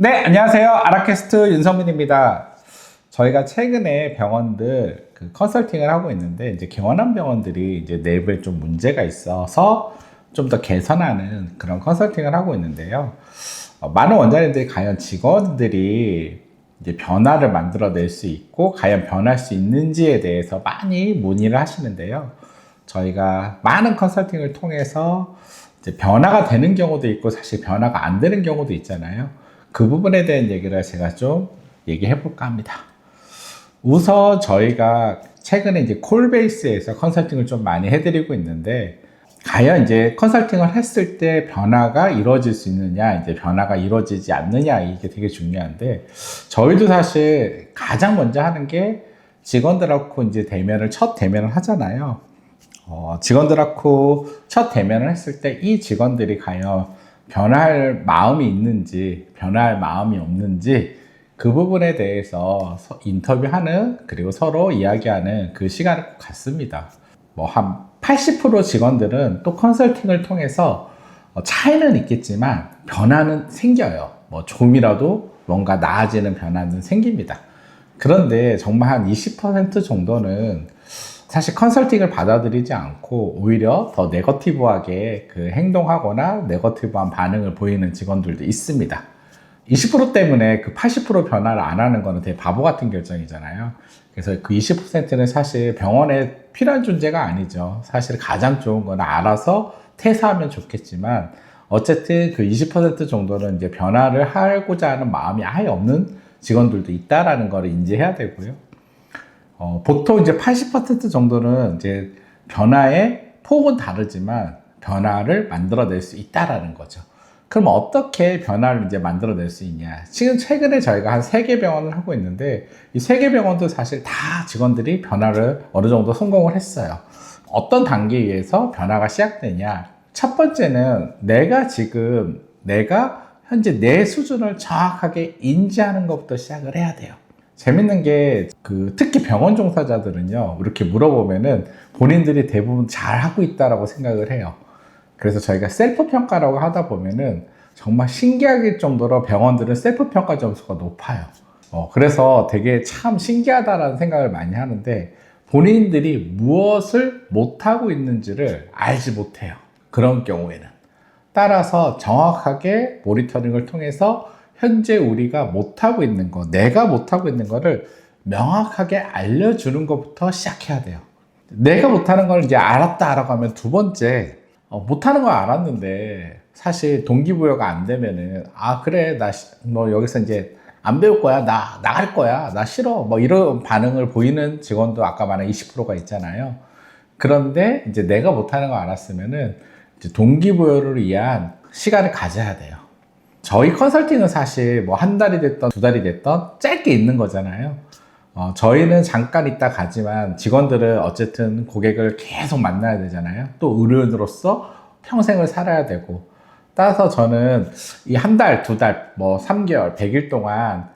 네, 안녕하세요. 아라캐스트 윤성민입니다. 저희가 최근에 병원들 컨설팅을 하고 있는데, 이제 개원한 병원들이 이제 내부에 좀 문제가 있어서 좀 더 개선하는 그런 컨설팅을 하고 있는데요. 많은 원장님들이 과연 직원들이 이제 변화를 만들어낼 수 있고, 과연 변할 수 있는지에 대해서 많이 문의를 하시는데요. 저희가 많은 컨설팅을 통해서 이제 변화가 되는 경우도 있고, 사실 변화가 안 되는 경우도 있잖아요. 그 부분에 대한 얘기를 제가 좀 얘기해 볼까 합니다. 우선 저희가 최근에 이제 콜베이스에서 컨설팅을 좀 많이 해드리고 있는데, 과연 이제 컨설팅을 했을 때 변화가 이루어질 수 있느냐, 이제 변화가 이루어지지 않느냐, 이게 되게 중요한데, 저희도 사실 가장 먼저 하는 게 직원들하고 이제 첫 대면을 하잖아요. 직원들하고 첫 대면을 했을 때 이 직원들이 과연 변할 마음이 있는지, 변할 마음이 없는지, 그 부분에 대해서 인터뷰하는, 그리고 서로 이야기하는 그 시간을 꼭 갖습니다. 한 80% 직원들은 또 컨설팅을 통해서 차이는 있겠지만 변화는 생겨요. 조금이라도 뭔가 나아지는 변화는 생깁니다. 그런데 정말 한 20% 정도는 사실 컨설팅을 받아들이지 않고 오히려 더 네거티브하게 행동하거나 네거티브한 반응을 보이는 직원들도 있습니다. 20% 때문에 그 80% 변화를 안 하는 거는 되게 바보 같은 결정이잖아요. 그래서 그 20%는 사실 병원에 필요한 존재가 아니죠. 사실 가장 좋은 건 알아서 퇴사하면 좋겠지만, 어쨌든 그 20% 정도는 이제 변화를 하고자 하는 마음이 아예 없는 직원들도 있다라는 걸 인지해야 되고요. 보통 이제 80% 정도는 이제 변화의 폭은 다르지만 변화를 만들어낼 수 있다라는 거죠. 그럼 어떻게 변화를 이제 만들어낼 수 있냐? 지금 최근에 저희가 한 3개 병원을 하고 있는데, 이 3개 병원도 사실 다 직원들이 변화를 어느 정도 성공을 했어요. 어떤 단계에서 변화가 시작되냐? 첫 번째는 내가 현재 내 수준을 정확하게 인지하는 것부터 시작을 해야 돼요. 재밌는 게 특히 병원 종사자들은요, 이렇게 물어보면은 본인들이 대부분 잘하고 있다라고 생각을 해요. 그래서 저희가 셀프 평가라고 하다 보면은 정말 신기할 정도로 병원들은 셀프 평가 점수가 높아요. 그래서 되게 참 신기하다라는 생각을 많이 하는데, 본인들이 무엇을 못하고 있는지를 알지 못해요. 그런 경우에는. 따라서 정확하게 모니터링을 통해서 현재 우리가 못하고 있는 거, 내가 못하고 있는 거를 명확하게 알려주는 것부터 시작해야 돼요. 내가 못하는 걸 이제 알았다라고 하면 두 번째, 못하는 거 알았는데 사실 동기부여가 안 되면은, 그래, 나 여기서 이제 안 배울 거야, 나갈 거야, 나 싫어, 이런 반응을 보이는 직원도 아까 말한 20%가 있잖아요. 그런데 이제 내가 못하는 거 알았으면은 이제 동기부여를 위한 시간을 가져야 돼요. 저희 컨설팅은 사실 한 달이 됐던 두 달이 됐던 짧게 있는 거잖아요. 저희는 잠깐 있다 가지만 직원들은 어쨌든 고객을 계속 만나야 되잖아요. 또 의료인으로서 평생을 살아야 되고, 따라서 저는 이 한 달, 두 달, 3개월, 100일 동안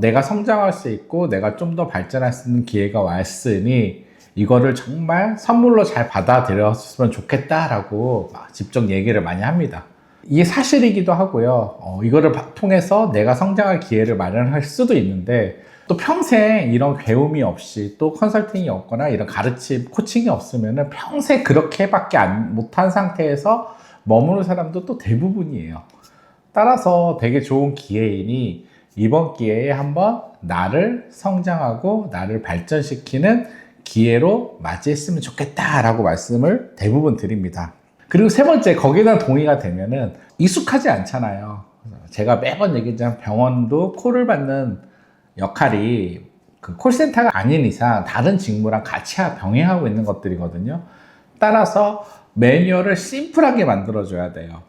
내가 성장할 수 있고 내가 좀 더 발전할 수 있는 기회가 왔으니 이거를 정말 선물로 잘 받아들였으면 좋겠다라고 직접 얘기를 많이 합니다. 이게 사실이기도 하고요. 이거를 통해서 내가 성장할 기회를 마련할 수도 있는데, 또 평생 이런 배움이 없이, 또 컨설팅이 없거나 이런 가르침, 코칭이 없으면 평생 그렇게밖에 못한 상태에서 머무는 사람도 또 대부분이에요. 따라서 되게 좋은 기회이니 이번 기회에 한번 나를 성장하고 나를 발전시키는 기회로 맞이했으면 좋겠다라고 말씀을 대부분 드립니다. 그리고 세 번째, 거기다 동의가 되면은 익숙하지 않잖아요. 제가 매번 얘기했지만 병원도 콜을 받는 역할이 콜센터가 아닌 이상 다른 직무랑 같이 병행하고 있는 것들이거든요. 따라서 매뉴얼을 심플하게 만들어줘야 돼요.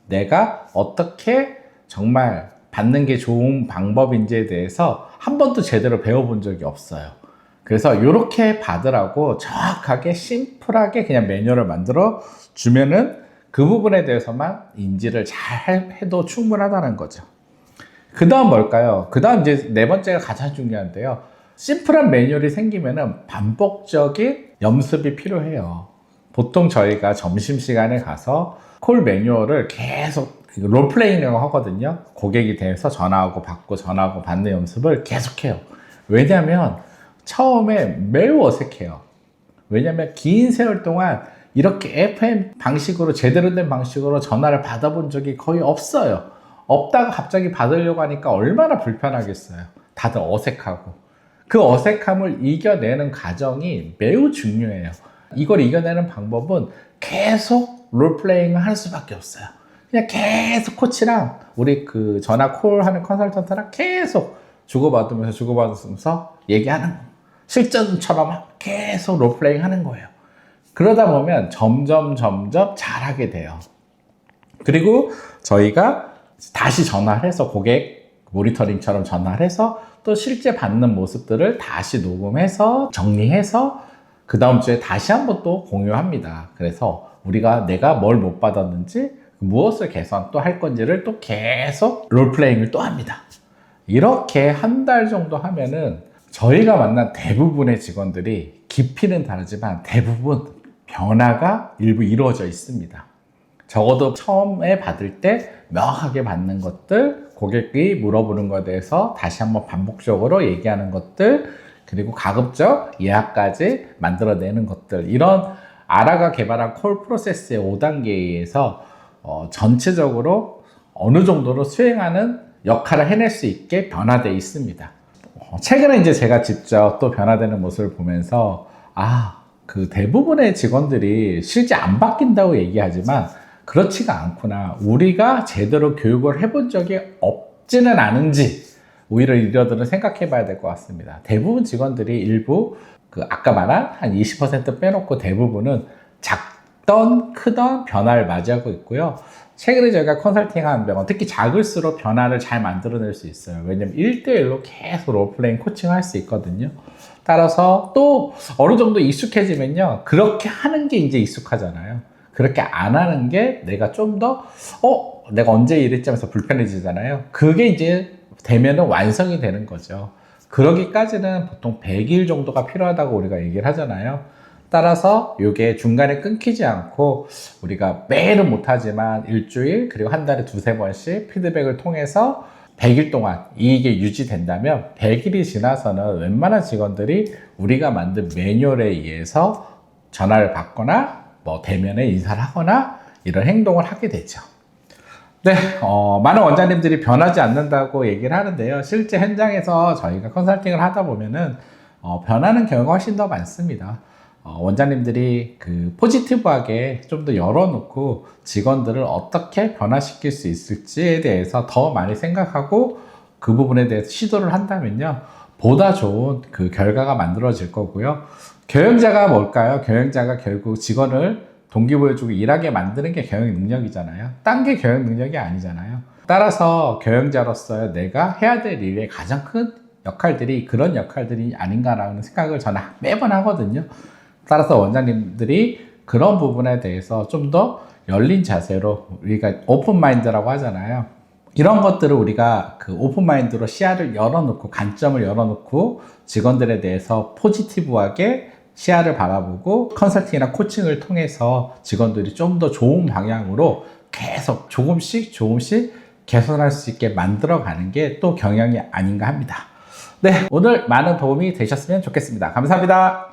내가 어떻게 정말 받는 게 좋은 방법인지에 대해서 한 번도 제대로 배워본 적이 없어요. 그래서 이렇게 받으라고 정확하게 심플하게 그냥 매뉴얼을 만들어 주면은 그 부분에 대해서만 인지를 잘 해도 충분하다는 거죠. 그 다음 뭘까요? 그 다음 이제 네 번째가 가장 중요한데요. 심플한 매뉴얼이 생기면은 반복적인 연습이 필요해요. 보통 저희가 점심시간에 가서 콜 매뉴얼을 계속 롤플레잉이라고 하거든요. 고객이 돼서 전화하고 받고 전화하고 받는 연습을 계속해요. 왜냐하면 처음에 매우 어색해요. 왜냐하면 긴 세월 동안 이렇게 FM 방식으로 제대로 된 방식으로 전화를 받아본 적이 거의 없어요. 없다가 갑자기 받으려고 하니까 얼마나 불편하겠어요. 다들 어색하고. 그 어색함을 이겨내는 과정이 매우 중요해요. 이걸 이겨내는 방법은 계속 롤플레잉을 할 수밖에 없어요. 그냥 계속 코치랑 우리 그 전화 콜하는 컨설턴트랑 계속 주고받으면서 얘기하는 거. 실전처럼 계속 롤플레잉 하는 거예요. 그러다 보면 점점 잘하게 돼요. 그리고 저희가 다시 전화를 해서 고객 모니터링처럼 전화를 해서 또 실제 받는 모습들을 다시 녹음해서 정리해서 그 다음 주에 다시 한번 또 공유합니다. 그래서 내가 뭘 못 받았는지 무엇을 개선 또 할 건지를 또 계속 롤플레잉을 또 합니다. 이렇게 한 달 정도 하면은 저희가 만난 대부분의 직원들이 깊이는 다르지만 대부분 변화가 일부 이루어져 있습니다. 적어도 처음에 받을 때 명확하게 받는 것들, 고객이 물어보는 것에 대해서 다시 한번 반복적으로 얘기하는 것들, 그리고 가급적 예약까지 만들어내는 것들, 이런 아라가 개발한 콜 프로세스의 5단계에 의해서 전체적으로 어느 정도로 수행하는 역할을 해낼 수 있게 변화되어 있습니다. 최근에 이제 제가 직접 또 변화되는 모습을 보면서 그 대부분의 직원들이 실제 안 바뀐다고 얘기하지만 그렇지가 않구나. 우리가 제대로 교육을 해본 적이 없지는 않은지 오히려 이러들은 생각해 봐야 될 것 같습니다. 대부분 직원들이 일부 아까 말한 한 20% 빼놓고 대부분은 작던 크던 변화를 맞이하고 있고요. 최근에 저희가 컨설팅하는 병원, 특히 작을수록 변화를 잘 만들어낼 수 있어요. 왜냐면 1대1로 계속 롤플레잉 코칭을 할 수 있거든요. 따라서 또 어느 정도 익숙해지면요, 그렇게 하는 게 이제 익숙하잖아요. 그렇게 안 하는 게 내가 좀 더 내가 언제 이랬지 하면서 불편해지잖아요. 그게 이제 되면은 완성이 되는 거죠. 그러기까지는 보통 100일 정도가 필요하다고 우리가 얘기를 하잖아요. 따라서 이게 중간에 끊기지 않고 우리가 매일은 못하지만 일주일 그리고 한 달에 2-3번씩 피드백을 통해서 100일 동안 이게 유지된다면 100일이 지나서는 웬만한 직원들이 우리가 만든 매뉴얼에 의해서 전화를 받거나 대면에 인사를 하거나 이런 행동을 하게 되죠. 네, 많은 원장님들이 변하지 않는다고 얘기를 하는데요. 실제 현장에서 저희가 컨설팅을 하다 보면은 변하는 경우가 훨씬 더 많습니다. 원장님들이 포지티브하게 좀 더 열어놓고 직원들을 어떻게 변화시킬 수 있을지에 대해서 더 많이 생각하고 그 부분에 대해서 시도를 한다면요, 보다 좋은 결과가 만들어질 거고요. 경영자가 뭘까요? 경영자가 결국 직원을 동기부여주고 일하게 만드는 게 경영 능력이잖아요. 딴 게 경영 능력이 아니잖아요. 따라서 경영자로서 내가 해야 될 일의 가장 큰 역할들이 그런 역할들이 아닌가라는 생각을 저는 매번 하거든요. 따라서 원장님들이 그런 부분에 대해서 좀 더 열린 자세로, 우리가 오픈 마인드라고 하잖아요. 이런 것들을 우리가 오픈 마인드로 시야를 열어놓고, 관점을 열어놓고 직원들에 대해서 포지티브하게 시야를 바라보고 컨설팅이나 코칭을 통해서 직원들이 좀 더 좋은 방향으로 계속 조금씩 개선할 수 있게 만들어가는 게 또 경영이 아닌가 합니다. 네, 오늘 많은 도움이 되셨으면 좋겠습니다. 감사합니다.